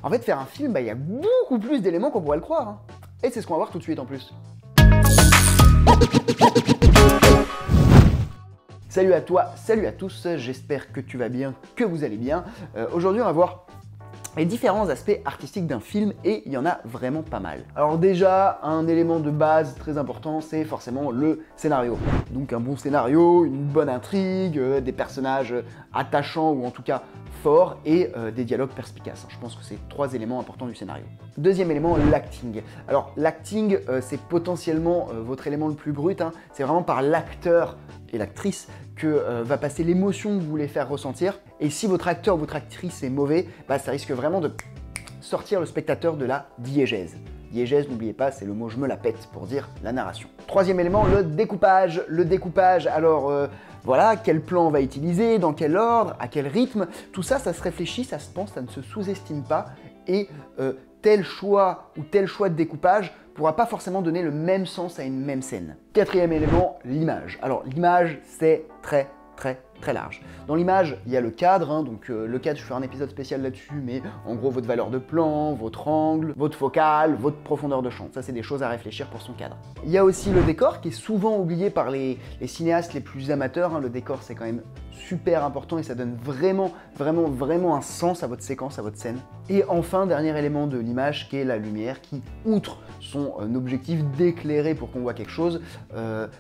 En fait, faire un film, il y a beaucoup plus d'éléments qu'on pourrait le croire, hein. Et c'est ce qu'on va voir tout de suite en plus. Salut à toi, salut à tous, j'espère que tu vas bien, que vous allez bien. Aujourd'hui, on va voir les différents aspects artistiques d'un film et il y en a vraiment pas mal. Alors déjà, un élément de base très important, c'est forcément le scénario. Donc un bon scénario, une bonne intrigue, des personnages attachants ou en tout cas forts et des dialogues perspicaces. Je pense que c'est 3 éléments importants du scénario. Deuxième élément, l'acting. Alors l'acting, c'est potentiellement votre élément le plus brut, hein. C'est vraiment par l'acteur et l'actrice que va passer l'émotion que vous voulez faire ressentir. Et si votre acteur ou votre actrice est mauvais, ça risque vraiment de sortir le spectateur de la diégèse. Diégèse, n'oubliez pas, c'est le mot je me la pète pour dire la narration. Troisième élément, le découpage. Le découpage, alors voilà, quel plan on va utiliser, dans quel ordre, à quel rythme. Tout ça, ça se réfléchit, ça se pense, ça ne se sous-estime pas. Et tel choix ou tel choix de découpage pourra pas forcément donner le même sens à une même scène. Quatrième élément, l'image. Alors l'image, c'est très large. Dans l'image, il y a le cadre, hein, donc le cadre, je ferai un épisode spécial là-dessus, mais en gros votre valeur de plan, votre angle, votre focale, votre profondeur de champ. Ça, c'est des choses à réfléchir pour son cadre. Il y a aussi le décor qui est souvent oublié par les cinéastes les plus amateurs, hein. Le décor, c'est quand même super important et ça donne vraiment un sens à votre séquence, à votre scène. Et enfin, dernier élément de l'image qui est la lumière qui, outre son objectif d'éclairer pour qu'on voit quelque chose,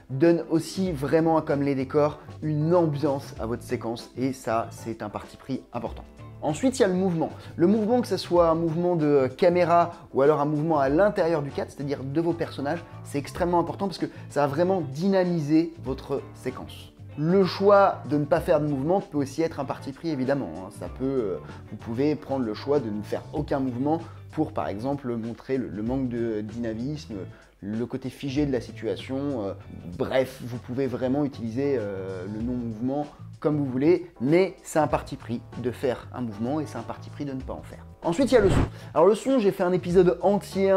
donne aussi vraiment, comme les décors, une ambiance à votre séquence et ça, c'est un parti pris important. Ensuite, il y a le mouvement. Le mouvement, que ce soit un mouvement de caméra ou alors un mouvement à l'intérieur du cadre, c'est-à-dire de vos personnages, c'est extrêmement important parce que ça va vraiment dynamiser votre séquence. Le choix de ne pas faire de mouvement peut aussi être un parti pris, évidemment, hein. Ça peut, vous pouvez prendre le choix de ne faire aucun mouvement pour, par exemple, montrer le manque de dynamisme, le côté figé de la situation. Bref, vous pouvez vraiment utiliser le non-mouvement comme vous voulez, mais c'est un parti pris de faire un mouvement et c'est un parti pris de ne pas en faire. Ensuite, il y a le son. Alors le son, j'ai fait un épisode entier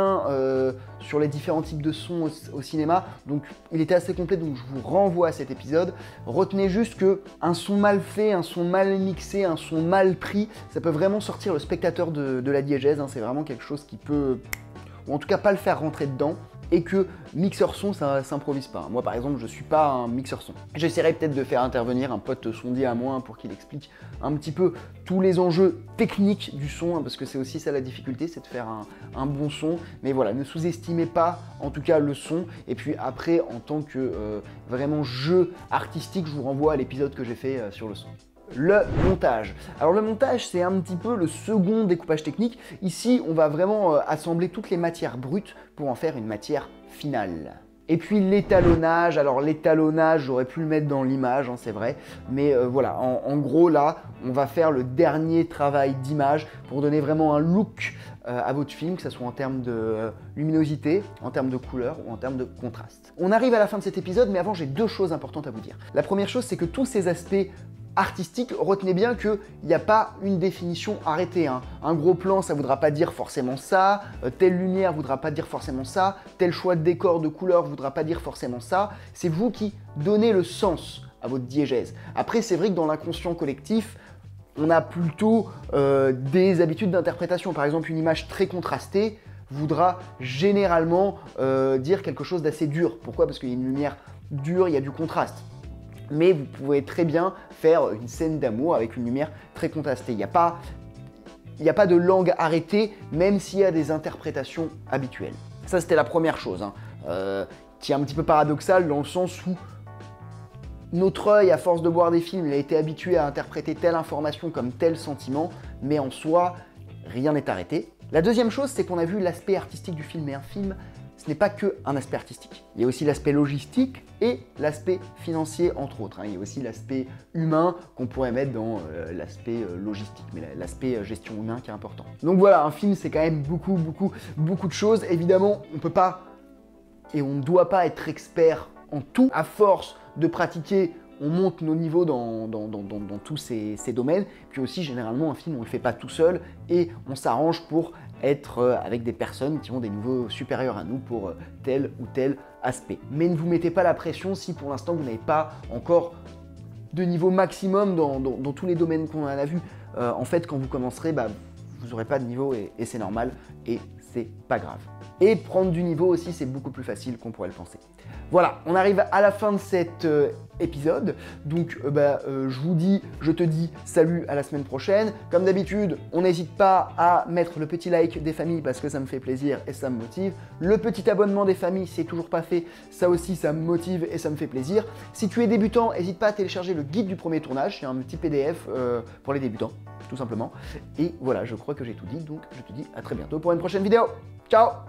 sur les différents types de sons au cinéma, donc il était assez complet, donc je vous renvoie à cet épisode. Retenez juste que un son mal fait, un son mal mixé, un son mal pris, ça peut vraiment sortir le spectateur de la diégèse, hein. C'est vraiment quelque chose qui peut, ou en tout cas pas le faire rentrer dedans, et que mixeur son, ça s'improvise pas. Moi par exemple, je suis pas un mixeur son. J'essaierai peut-être de faire intervenir un pote sondier à moi pour qu'il explique un petit peu tous les enjeux techniques du son, hein, parce que c'est aussi ça la difficulté, c'est de faire un bon son. Mais voilà, ne sous-estimez pas en tout cas le son. Et puis après, en tant que vraiment jeu artistique, je vous renvoie à l'épisode que j'ai fait sur le son. Le montage. Alors le montage, c'est un petit peu le second découpage technique. Ici, on va vraiment assembler toutes les matières brutes pour en faire une matière finale. Et puis l'étalonnage, alors l'étalonnage, j'aurais pu le mettre dans l'image, hein, c'est vrai, mais voilà, en gros là, on va faire le dernier travail d'image pour donner vraiment un look à votre film, que ce soit en termes de luminosité, en termes de couleur ou en termes de contraste. On arrive à la fin de cet épisode, mais avant j'ai 2 choses importantes à vous dire. La première chose, c'est que tous ces aspects artistique, retenez bien qu'il n'y a pas une définition arrêtée, hein. Un gros plan, ça ne voudra pas dire forcément ça, telle lumière ne voudra pas dire forcément ça, tel choix de décor, de couleur ne voudra pas dire forcément ça. C'est vous qui donnez le sens à votre diégèse. Après, c'est vrai que dans l'inconscient collectif, on a plutôt des habitudes d'interprétation. Par exemple, une image très contrastée voudra généralement dire quelque chose d'assez dur. Pourquoi? Parce qu'il y a une lumière dure, il y a du contraste. Mais vous pouvez très bien faire une scène d'amour avec une lumière très contrastée. Il n'y a pas de langue arrêtée, même s'il y a des interprétations habituelles. Ça, c'était la première chose, hein, qui est un petit peu paradoxale dans le sens où notre œil, à force de voir des films, il a été habitué à interpréter telle information comme tel sentiment, mais en soi, rien n'est arrêté. La deuxième chose, c'est qu'on a vu l'aspect artistique du film, et un film, ce n'est pas que un aspect artistique. Il y a aussi l'aspect logistique et l'aspect financier, entre autres, hein. Il y a aussi l'aspect humain qu'on pourrait mettre dans l'aspect logistique, mais l'aspect gestion humain qui est important. Donc voilà, un film, c'est quand même beaucoup de choses. Évidemment, on ne peut pas et on ne doit pas être expert en tout. À force de pratiquer, on monte nos niveaux dans tous ces domaines. Puis aussi, généralement, un film, on ne le fait pas tout seul et on s'arrange pour être avec des personnes qui ont des niveaux supérieurs à nous pour tel ou tel aspect. Mais ne vous mettez pas la pression si pour l'instant vous n'avez pas encore de niveau maximum dans tous les domaines qu'on a vu. En fait, quand vous commencerez, vous n'aurez pas de niveau et c'est normal et c'est pas grave. Et prendre du niveau aussi, c'est beaucoup plus facile qu'on pourrait le penser. Voilà, on arrive à la fin de cet épisode. Donc je te dis salut à la semaine prochaine. Comme d'habitude, on n'hésite pas à mettre le petit like des familles parce que ça me fait plaisir et ça me motive. Le petit abonnement des familles, c'est toujours pas fait. Ça aussi, ça me motive et ça me fait plaisir. Si tu es débutant, n'hésite pas à télécharger le guide du premier tournage. C'est un petit PDF pour les débutants, tout simplement. Et voilà, je crois que j'ai tout dit. Donc je te dis à très bientôt pour une prochaine vidéo. Ciao!